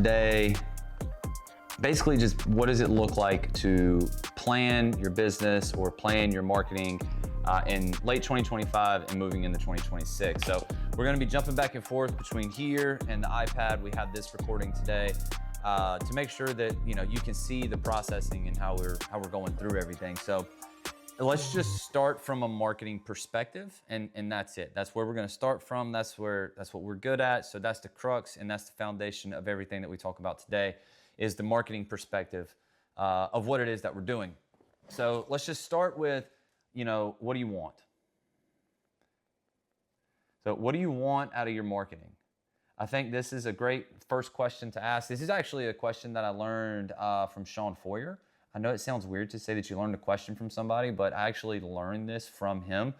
today basically just what does it look like to plan your business or plan your marketing in late 2025 and moving into 2026. So we're gonna be jumping back and forth between here and the iPad. We have this recording today to make sure that you can see the processing and how we're going through everything. So let's just start from a marketing perspective, and that's it. That's where we're gonna start from. That's what we're good at. So that's the crux and that's the foundation of everything that we talk about today, is the marketing perspective of what it is that we're doing. So let's just start with, what do you want? So what do you want out of your marketing? I think this is a great first question to ask. This is actually a question that I learned from Sean Foyer. I know it sounds weird to say that you learned a question from somebody, but I actually learned this from him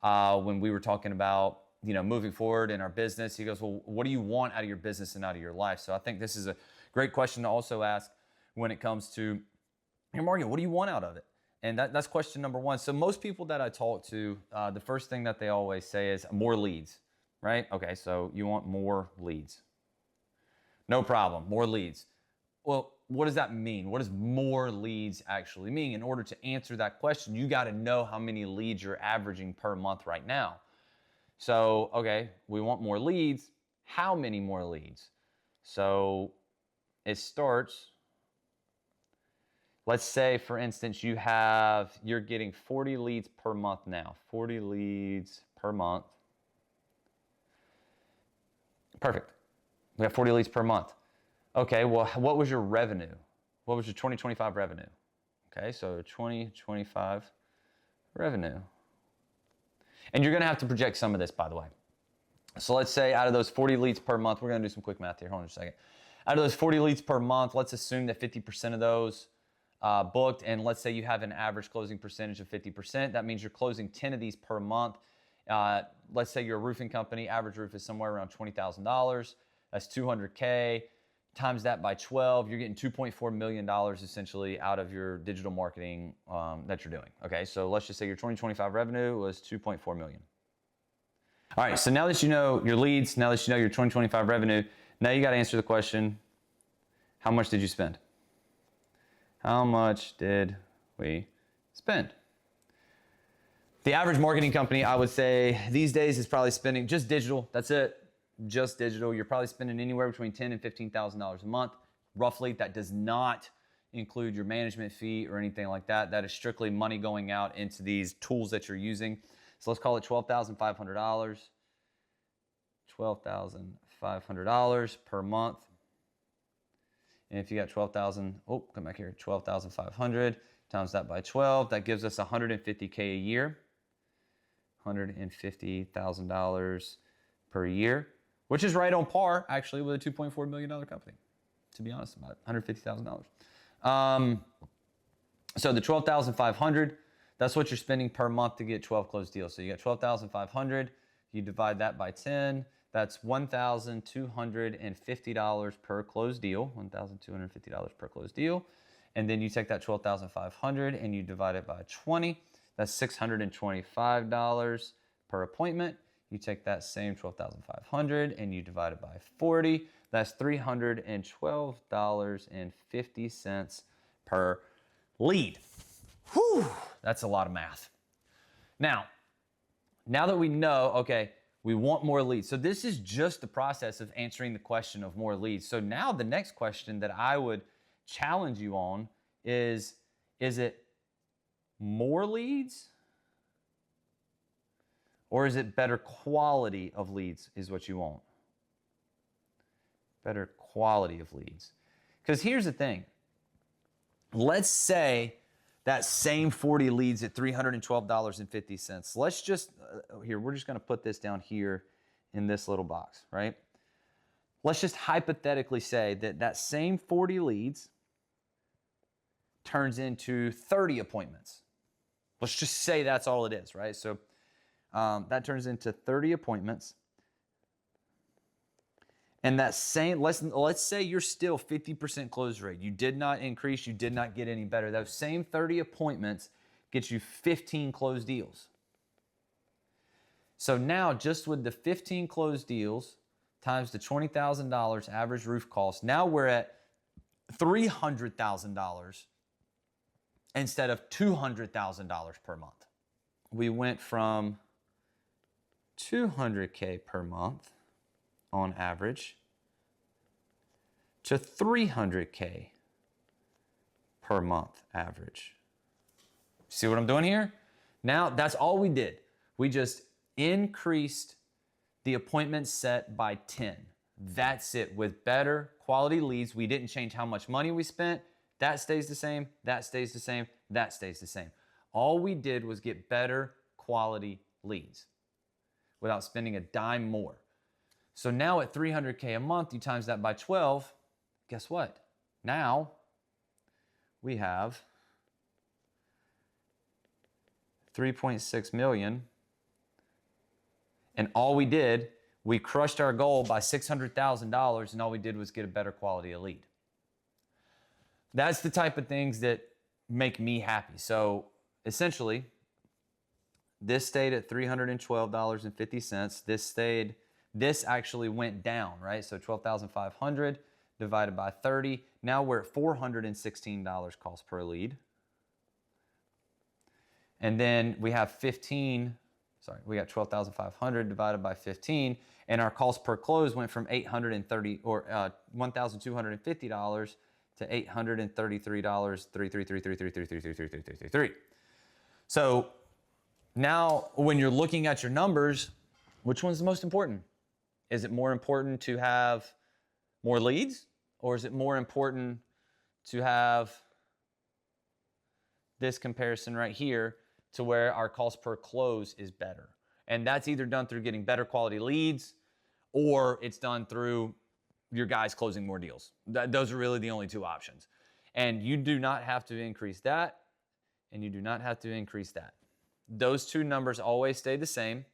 when we were talking about, moving forward in our business. He goes, well, what do you want out of your business and out of your life? So I think this is a great question to also ask when it comes to your marketing. What do you want out of it? And that's question number one. So most people that I talk to, the first thing that they always say is more leads, right? Okay, so you want more leads. No problem, more leads. Well, what does that mean? What does more leads actually mean? In order to answer that question, you got to know how many leads you're averaging per month right now. So, okay, we want more leads. How many more leads? So it starts, let's say, for instance, you're getting 40 leads per month now. 40 leads per month. Perfect. We have 40 leads per month. Okay, well, what was your revenue? What was your 2025 revenue? Okay, so 2025 revenue. And you're gonna have to project some of this, by the way. So let's say out of those 40 leads per month, we're gonna do some quick math here, hold on just a second. Out of those 40 leads per month, let's assume that 50% of those booked, and let's say you have an average closing percentage of 50%. That means you're closing 10 of these per month. Let's say you're a roofing company, average roof is somewhere around $20,000. That's 200K. Times that by 12, you're getting $2.4 million essentially out of your digital marketing that you're doing. Okay, so let's just say your 2025 revenue was 2.4 million. All right, so now that you know your leads, now that you know your 2025 revenue, now you got to answer the question, how much did you spend? How much did we spend? The average marketing company, I would say these days, is probably spending just digital. That's it. Just digital. You're probably spending anywhere between $10,000 and $15,000 a month. Roughly, that does not include your management fee or anything like that. That is strictly money going out into these tools that you're using. So let's call it $12,500. $12,500 per month. And if you got 12,500 times that by 12, that gives us $150K a year. $150,000 per year, which is right on par actually with a $2.4 million company, to be honest about it, $150,000. So the 12,500, that's what you're spending per month to get 12 closed deals. So you got 12,500, you divide that by 10, that's $1,250 per closed deal, $1,250 per closed deal. And then you take that 12,500 and you divide it by 20, that's $625 per appointment. You take that same 12,500 and you divide it by 40. That's $312.50 per lead. Whew, that's a lot of math. Now that we know, okay, we want more leads. So this is just the process of answering the question of more leads. So now the next question that I would challenge you on is it more leads? Or is it better quality of leads is what you want? Better quality of leads. Because here's the thing. Let's say that same 40 leads at $312.50. Let's just, here, we're just going to put this down here in this little box, right? Let's just hypothetically say that that same 40 leads turns into 30 appointments. Let's just say that's all it is, right? So that turns into 30 appointments. And that same, let's say you're still 50% close rate. You did not increase, you did not get any better. Those same 30 appointments get you 15 closed deals. So now just with the 15 closed deals times the $20,000 average roof cost. Now we're at $300,000 instead of $200,000 per month. We went from $200K per month on average to $300K per month average. See what I'm doing here? Now, that's all we did. We just increased the appointment set by 10. That's it. With better quality leads, we didn't change how much money we spent. That stays the same, that stays the same, that stays the same. All we did was get better quality leads without spending a dime more. So now at $300K a month, you times that by 12, guess what? Now we have 3.6 million. And all we did, we crushed our goal by $600,000, and all we did was get a better quality of lead. That's the type of things that make me happy. So essentially, this stayed at $312.50. This actually went down, right? So 12,500 divided by 30. Now we're at $416 cost per lead. And then we have we got 12,500 divided by 15, and our cost per close went from $1,250 to $833. So now when you're looking at your numbers, which one's the most important? Is it more important to have more leads, or is it more important to have this comparison right here to where our cost per close is better? And that's either done through getting better quality leads, or it's done through your guys closing more deals. Those are really the only two options. And you do not have to increase that, and you do not have to increase that. Those two numbers always stay the same.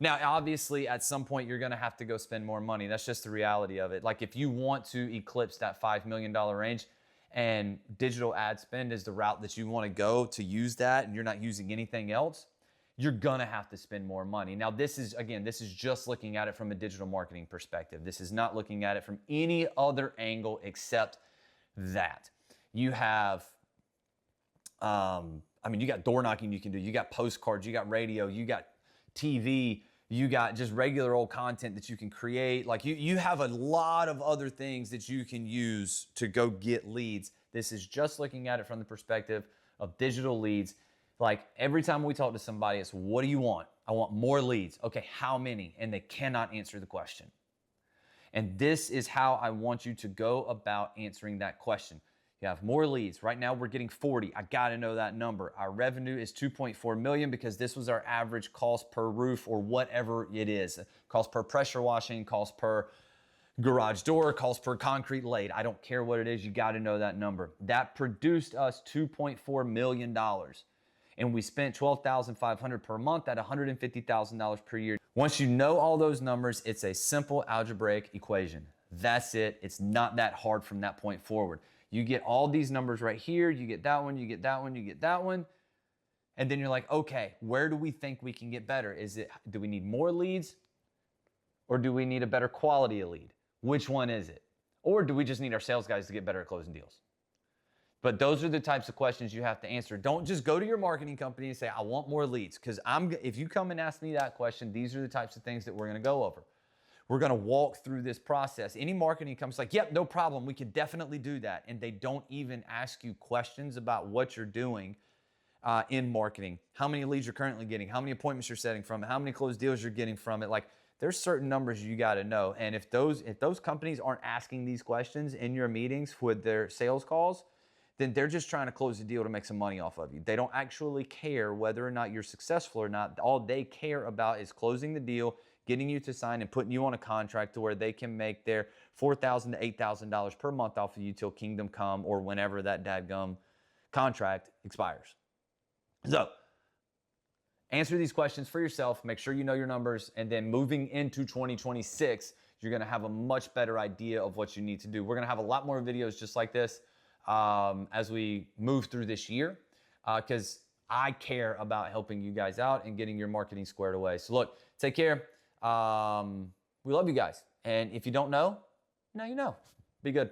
Now, obviously, at some point, you're going to have to go spend more money. That's just the reality of it. Like, if you want to eclipse that $5 million range, and digital ad spend is the route that you want to go to use that, and you're not using anything else, you're going to have to spend more money. Now, this is just looking at it from a digital marketing perspective. This is not looking at it from any other angle except that. You have, you got door knocking you can do. You got postcards, you got radio, you got TV, you got just regular old content that you can create. Like you have a lot of other things that you can use to go get leads. This is just looking at it from the perspective of digital leads. Like every time we talk to somebody, it's what do you want? I want more leads. Okay, how many? And they cannot answer the question. And this is how I want you to go about answering that question. You have more leads. Right now we're getting 40. I got to know that number. Our revenue is 2.4 million because this was our average cost per roof or whatever it is. Cost per pressure washing, cost per garage door, cost per concrete laid. I don't care what it is. You got to know that number. That produced us $2.4 million. And we spent $12,500 per month at $150,000 per year. Once you know all those numbers, it's a simple algebraic equation. That's it. It's not that hard from that point forward. You get all these numbers right here, you get that one, you get that one, you get that one, and then you're like, okay, where do we think we can get better? Do we need more leads, or do we need a better quality of lead? Which one is it? Or do we just need our sales guys to get better at closing deals? But those are the types of questions you have to answer. Don't just go to your marketing company and say, I want more leads, because if you come and ask me that question, these are the types of things that we're gonna go over. We're going to walk through this process. Any marketing company's like, yep, no problem. We could definitely do that. And they don't even ask you questions about what you're doing in marketing. How many leads you're currently getting, how many appointments you're setting from it, how many closed deals you're getting from it. Like there's certain numbers you got to know. And if those companies aren't asking these questions in your meetings with their sales calls, then they're just trying to close the deal to make some money off of you. They don't actually care whether or not you're successful or not. All they care about is closing the deal, getting you to sign and putting you on a contract to where they can make their $4,000 to $8,000 per month off of you till kingdom come or whenever that dadgum contract expires. So answer these questions for yourself, make sure you know your numbers, and then moving into 2026, you're gonna have a much better idea of what you need to do. We're gonna have a lot more videos just like this as we move through this year, because I care about helping you guys out and getting your marketing squared away. So look, take care. We love you guys. And if you don't know, now you know. Be good.